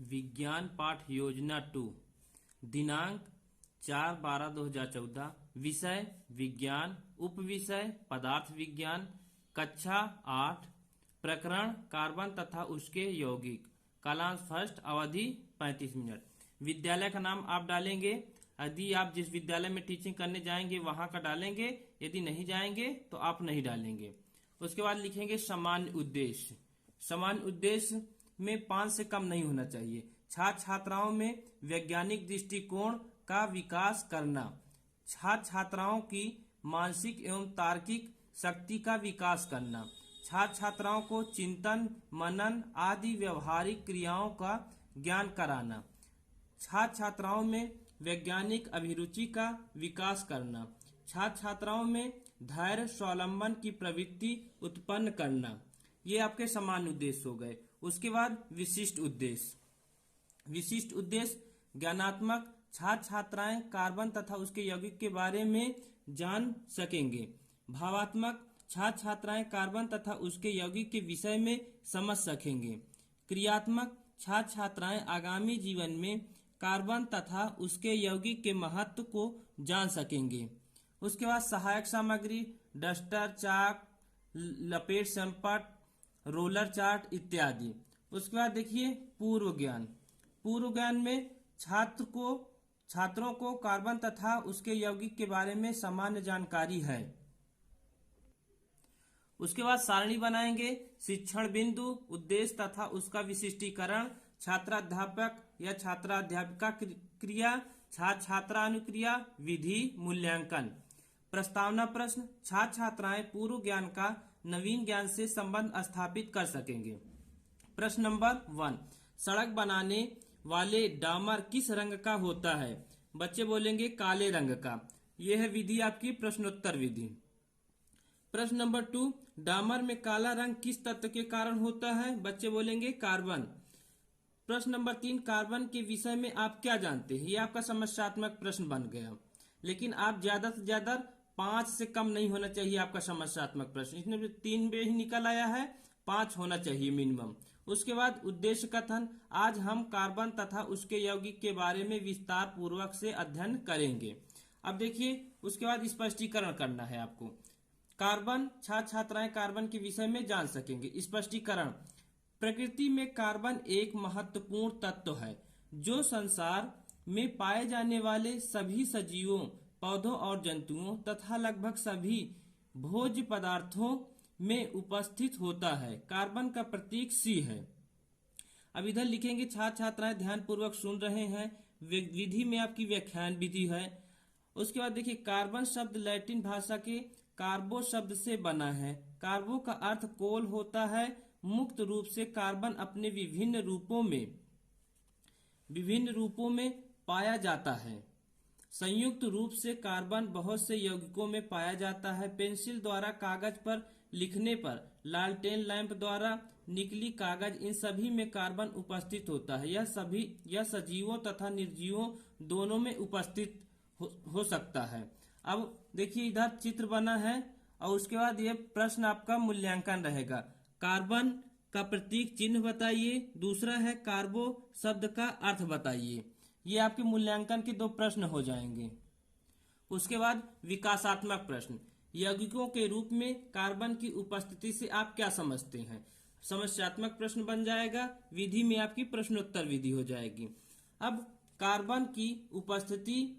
विज्ञान पाठ योजना 2 दिनांक 4/12/2014 विषय विज्ञान उप विषय पदार्थ विज्ञान कक्षा 8 प्रकरण कार्बन तथा उसके यौगिक कालांश फर्स्ट अवधि 35 मिनट। विद्यालय का नाम आप डालेंगे। यदि आप जिस विद्यालय में टीचिंग करने जाएंगे वहां का डालेंगे, यदि नहीं जाएंगे तो आप नहीं डालेंगे। उसके बाद लिखेंगे सामान्य उद्देश्य। सामान्य उद्देश्य में 5 से कम नहीं होना चाहिए। छात्र छात्राओं में वैज्ञानिक दृष्टिकोण का विकास करना, छात्र छात्राओं की मानसिक एवं तार्किक शक्ति का विकास करना, छात्र छात्राओं को चिंतन मनन आदि व्यवहारिक क्रियाओं का ज्ञान कराना, छात्र छात्राओं में वैज्ञानिक अभिरुचि का विकास करना, छात्र छात्राओं में धैर्य स्वावलंबन की प्रवृत्ति उत्पन्न करना। ये आपके सामान्य उद्देश्य हो गए। उसके बाद विशिष्ट उद्देश्य। विशिष्ट उद्देश्य ज्ञानात्मक, छात्र छात्राएं कार्बन तथा उसके यौगिक के बारे में जान सकेंगे। भावात्मक, छात्र छात्राएं कार्बन तथा उसके यौगिक के विषय में समझ सकेंगे। क्रियात्मक, छात्र छात्राएं आगामी जीवन में कार्बन तथा उसके यौगिक के महत्व को जान सकेंगे। उसके बाद सहायक सामग्री डस्टर, चाक, लपेट संपट, रोलर चार्ट इत्यादि। उसके बाद देखिए पूर्व ज्ञान। पूर्व ज्ञान में छात्रों को कार्बन तथा उसके यौगिक के बारे में सामान्य जानकारी है। उसके बाद सारणी बनाएंगे। शिक्षण बिंदु, उद्देश्य तथा उसका विशिष्टीकरण, छात्राध्यापक या छात्राध्यापिका क्रिया, छात्र छात्रा अनुक्रिया, विधि, मूल्यांकन। प्रस्तावना प्रश्न, छात्र छात्राएं पूर्व ज्ञान का नवीन ज्ञान से संबंध स्थापित कर सकेंगे। प्रश्न नंबर 1, सड़क बनाने वाले डामर किस रंग का होता है? बच्चे बोलेंगे काले रंग का। यह है विधि आपकी प्रश्नोत्तर विधि। प्रश्न नंबर 2, डामर में काला रंग किस तत्व के कारण होता है? बच्चे बोलेंगे कार्बन। प्रश्न नंबर 3, कार्बन के विषय में आप क्या जानते हैं? ये आपका समस्यात्मक प्रश्न बन गया, लेकिन आप ज्यादा से ज्यादा 5 से कम नहीं होना चाहिए आपका समस्यात्मक प्रश्न। इसमें 3 पे ही निकल आया है, 5 होना चाहिए मिनिमम। उसके बाद उद्देश्य कथन, आज हम कार्बन तथा उसके यौगिक के बारे में विस्तार पूर्वक से अध्ययन करेंगे। अब देखिए उसके बाद स्पष्टीकरण करना है आपको। कार्बन, छात्र छात्राएं कार्बन के विषय में जान सकेंगे। स्पष्टीकरण, प्रकृति में कार्बन एक महत्वपूर्ण तत्व है जो संसार में पाए जाने वाले सभी सजीवों, पौधों और जंतुओं तथा लगभग सभी भोज्य पदार्थों में उपस्थित होता है। कार्बन का प्रतीक C है। अब इधर लिखेंगे छात्र छात्राएं ध्यान पूर्वक सुन रहे हैं। विधि में आपकी व्याख्यान विधि है। उसके बाद देखिए कार्बन शब्द लैटिन भाषा के कार्बो शब्द से बना है। कार्बो का अर्थ कोल होता है। मुक्त रूप से कार्बन अपने विभिन्न रूपों में पाया जाता है। संयुक्त रूप से कार्बन बहुत से यौगिकों में पाया जाता है। पेंसिल द्वारा कागज पर लिखने पर, लालटेन लैंप द्वारा निकली कागज, इन सभी में कार्बन उपस्थित होता है। यह सजीवों तथा निर्जीवों दोनों में उपस्थित हो सकता है। अब देखिए इधर चित्र बना है और उसके बाद ये प्रश्न आपका मूल्यांकन रहेगा। कार्बन का प्रतीक चिन्ह बताइए। दूसरा है कार्बो शब्द का अर्थ बताइए। ये आपके मूल्यांकन के 2 प्रश्न हो जाएंगे। उसके बाद विकासात्मक प्रश्न, यौगिकों के रूप में कार्बन की उपस्थिति से आप क्या समझते हैं? समस्यात्मक प्रश्न बन जाएगा। विधि में आपकी प्रश्नोत्तर विधि हो जाएगी। अब कार्बन की उपस्थिति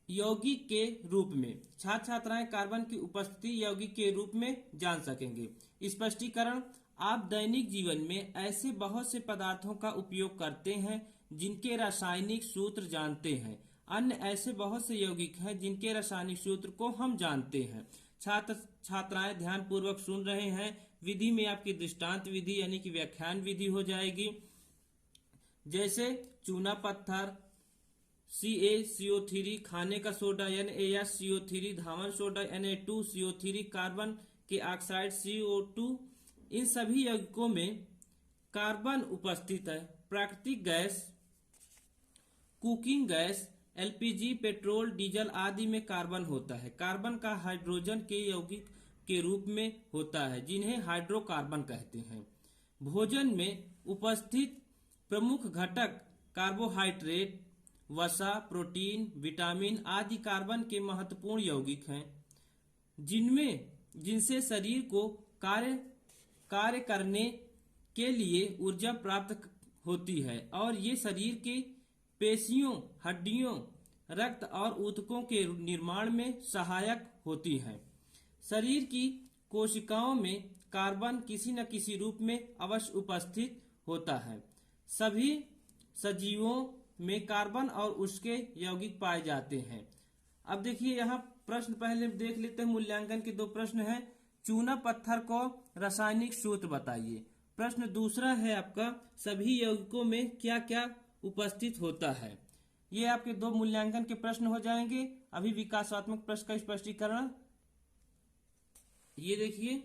यौगिक के रूप में, छात्र छात्राएं कार्बन की उपस्थिति यौगिक के रूप में जान सकेंगे। स्पष्टीकरण, आप दैनिक जीवन में ऐसे बहुत से पदार्थों का उपयोग करते हैं जिनके रासायनिक सूत्र जानते हैं। अन्य ऐसे बहुत से यौगिक हैं जिनके रासायनिक सूत्र को हम जानते हैं। छात्र छात्राएं ध्यान पूर्वक सुन रहे हैं। विधि में आपकी दृष्टांत विधि यानी कि व्याख्यान विधि हो जाएगी। जैसे चूना पत्थर, CaCO3, खाने का सोडा NaCO3, धावन सोडा Na2CO3, कार्बन के ऑक्साइड CO2, इन सभी यौगिकों में कार्बन उपस्थित है। प्राकृतिक gas, cooking gas, LPG, petrol, diesel आदि में कार्बन होता है। कार्बन का हाइड्रोजन के यौगिक के रूप में होता है जिन्हें हाइड्रोकार्बन कहते हैं। भोजन में उपस्थित प्रमुख घटक कार्बोहाइड्रेट, वसा, प्रोटीन, विटामिन आदि कार्बन के महत्वपूर्ण यौगिक हैं, जिनसे शरीर को कार्य करने के लिए ऊर्जा प्राप्त होती है और ये शरीर के पेशियों, हड्डियों, रक्त और ऊतकों के निर्माण में सहायक होती हैं। शरीर की कोशिकाओं में कार्बन किसी न किसी रूप में अवश्य उपस्थित होता है। सभी सजीवों में कार्बन और उसके यौगिक पाए जाते हैं। अब देखिए यहाँ प्रश्न पहले देख लेते हैं। मूल्यांकन के 2 प्रश्न हैं। चूना पत्थर को रासायनिक सूत्र बताइए। प्रश्न दूसरा है आपका, सभी यौगिकों में क्या क्या उपस्थित होता है। ये आपके 2 मूल्यांकन के प्रश्न हो जाएंगे। अभी विकासात्मक प्रश्न का स्पष्टीकरण, ये देखिए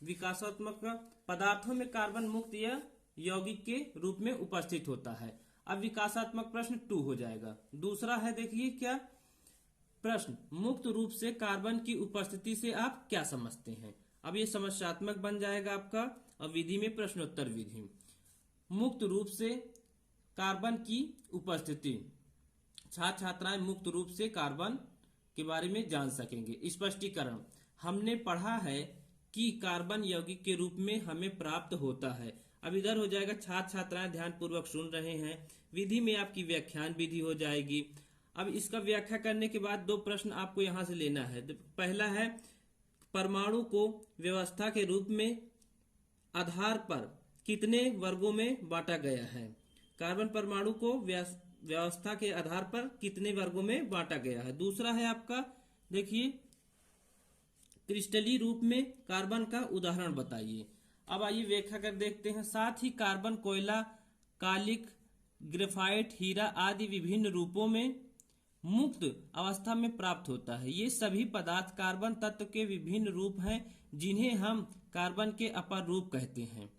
विकासात्मक पदार्थों में कार्बन मुक्त या यौगिक के रूप में उपस्थित होता है। अब विकासात्मक प्रश्न 2 हो जाएगा। दूसरा है, देखिए क्या प्रश्न, मुक्त रूप से कार्बन की उपस्थिति से आप क्या समझते हैं। अब ये समस्यात्मक बन जाएगा आपका। अब विधि में प्रश्नोत्तर विधि, मुक्त रूप से कार्बन की उपस्थिति, छात्र छात्राएं मुक्त रूप से कार्बन के बारे में जान सकेंगे। स्पष्टीकरण, हमने पढ़ा है कि कार्बन यौगिक के रूप में हमें प्राप्त होता है। अब इधर हो जाएगा, छात्र छात्राएं ध्यान पूर्वक सुन रहे हैं। विधि में आपकी व्याख्यान विधि हो जाएगी। अब इसका व्याख्या करने के बाद 2 प्रश्न आपको यहां से लेना है। पहला है, परमाणु को व्यवस्था के रूप में आधार पर कितने वर्गों में बांटा गया है। कार्बन परमाणु को व्यवस्था के आधार पर कितने वर्गों में बांटा गया है। दूसरा है आपका, देखिए क्रिस्टलीय रूप में कार्बन का उदाहरण बताइए। अब आइए व्याख्या कर देखते हैं। साथ ही कार्बन कोयला, कालिक, ग्रेफाइट, हीरा आदि विभिन्न रूपों में मुक्त अवस्था में प्राप्त होता है। ये सभी पदार्थ कार्बन तत्व के विभिन्न रूप हैं, जिन्हें हम कार्बन के अपर रूप कहते हैं।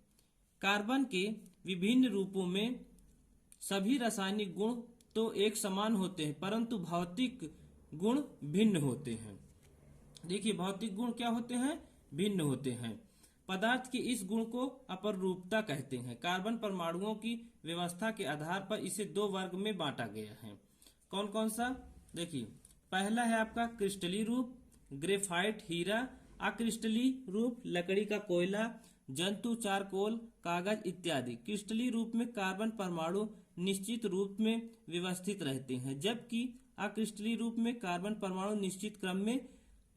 कार्बन के विभिन्न रूपों में सभी रासायनिक गुण तो एक समान होते हैं, परंतु भौतिक गुण भिन्न होते हैं। देखिए भौतिक गुण क्या होते हैं, भिन्न होते हैं। पदार्थ के इस गुण को अपरूपता कहते हैं। कार्बन परमाणुओं की व्यवस्था के आधार पर इसे 2 वर्ग में बांटा गया है। कौन कौन सा, देखिए पहला है आपका क्रिस्टलीय रूप, ग्रेफाइट, हीरा। अक्रिस्टलीय रूप, लकड़ी का कोयला, जंतु, चारकोल, कागज इत्यादि। क्रिस्टलीय रूप में कार्बन परमाणु निश्चित रूप में व्यवस्थित रहते हैं, जबकि अक्रिस्टलीय रूप में कार्बन परमाणु निश्चित क्रम में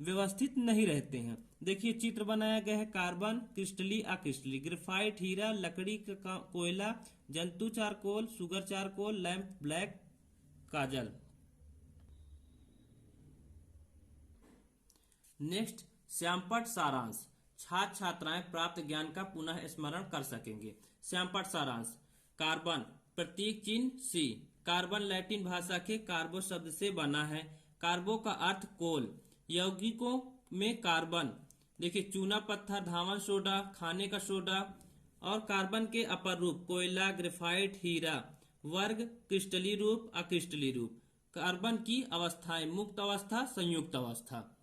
व्यवस्थित नहीं रहते हैं। देखिए चित्र बनाया गया है। कार्बन क्रिस्टलीय, अक्रिस्टलीय, ग्रेफाइट, हीरा, लकड़ी का कोयला, जंतु charcoal, sugar charcoal, lamp black, काजल। नेक्स्ट, श्यामपट्ट सारांश, छात्र छात्राएं प्राप्त ज्ञान का पुनः स्मरण कर सकेंगे। श्यामपट्ट सारांश, कार्बन प्रतीक चिन्ह C। कार्बन लैटिन भाषा के कार्बो शब्द से बना है। कार्बो का अर्थ कोल। यौगिकों में कार्बन, देखिए चूना पत्थर, धावन सोडा, खाने का सोडा और कार्बन के अपर रूप कोयला, ग्रेफाइट, हीरा। वर्ग क्रिस्टलीय रूप, अक्रिस्टलीय रूप। कार्बन की अवस्थाएं, मुक्त अवस्था, संयुक्त अवस्था।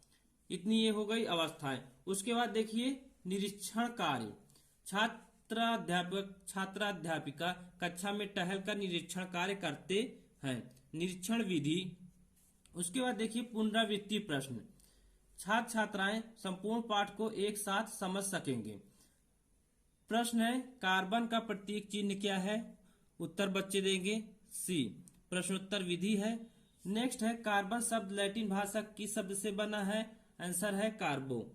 इतनी ये हो गई अवस्थाएं। उसके बाद देखिए निरीक्षण कार्य, छात्राध्यापिका कक्षा में टहलकर निरीक्षण कार्य करते हैं। निरीक्षण विधि। उसके बाद देखिए पुनरावृत्ति प्रश्न, छात्र छात्राएं संपूर्ण पाठ को एक साथ समझ सकेंगे। प्रश्न है, कार्बन का प्रतीक चिन्ह क्या है। उत्तर बच्चे देंगे C। प्रश्नोत्तर विधि है। नेक्स्ट है, कार्बन शब्द लैटिन भाषा किस शब्द से बना है। आंसर है कार्बो।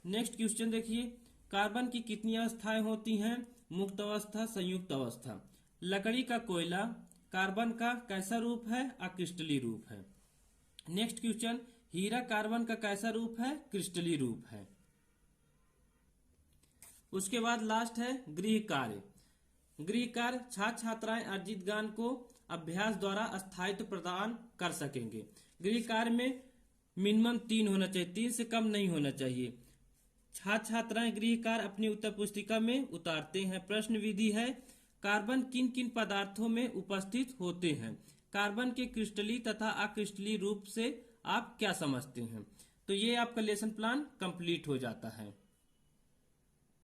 नेक्स्ट क्वेश्चन देखिए, कार्बन की कितनी अवस्थाएं होती हैं। मुक्त अवस्था, संयुक्त अवस्था। लकड़ी का कोयला कार्बन का कैसा रूप है। अक्रिस्टलीय रूप है। नेक्स्ट क्वेश्चन, हीरा कार्बन का कैसा रूप है। क्रिस्टलीय रूप है। उसके बाद लास्ट है गृह कार्य। गृह कार्य, छात्र छात्राएं अर्जित ज्ञान को अभ्यास द्वारा स्थायित्व प्रदान कर सकेंगे। गृह कार्य में मिनिमम 3 होना चाहिए, 3 से कम नहीं होना चाहिए। छात्र छात्राएं गृह कार्य अपनी उत्तर पुस्तिका में उतारते हैं। प्रश्न विधि है, कार्बन किन किन पदार्थों में उपस्थित होते हैं। कार्बन के क्रिस्टलीय तथा अक्रिस्टलीय रूप से आप क्या समझते हैं। तो ये आपका लेसन प्लान कंप्लीट हो जाता है।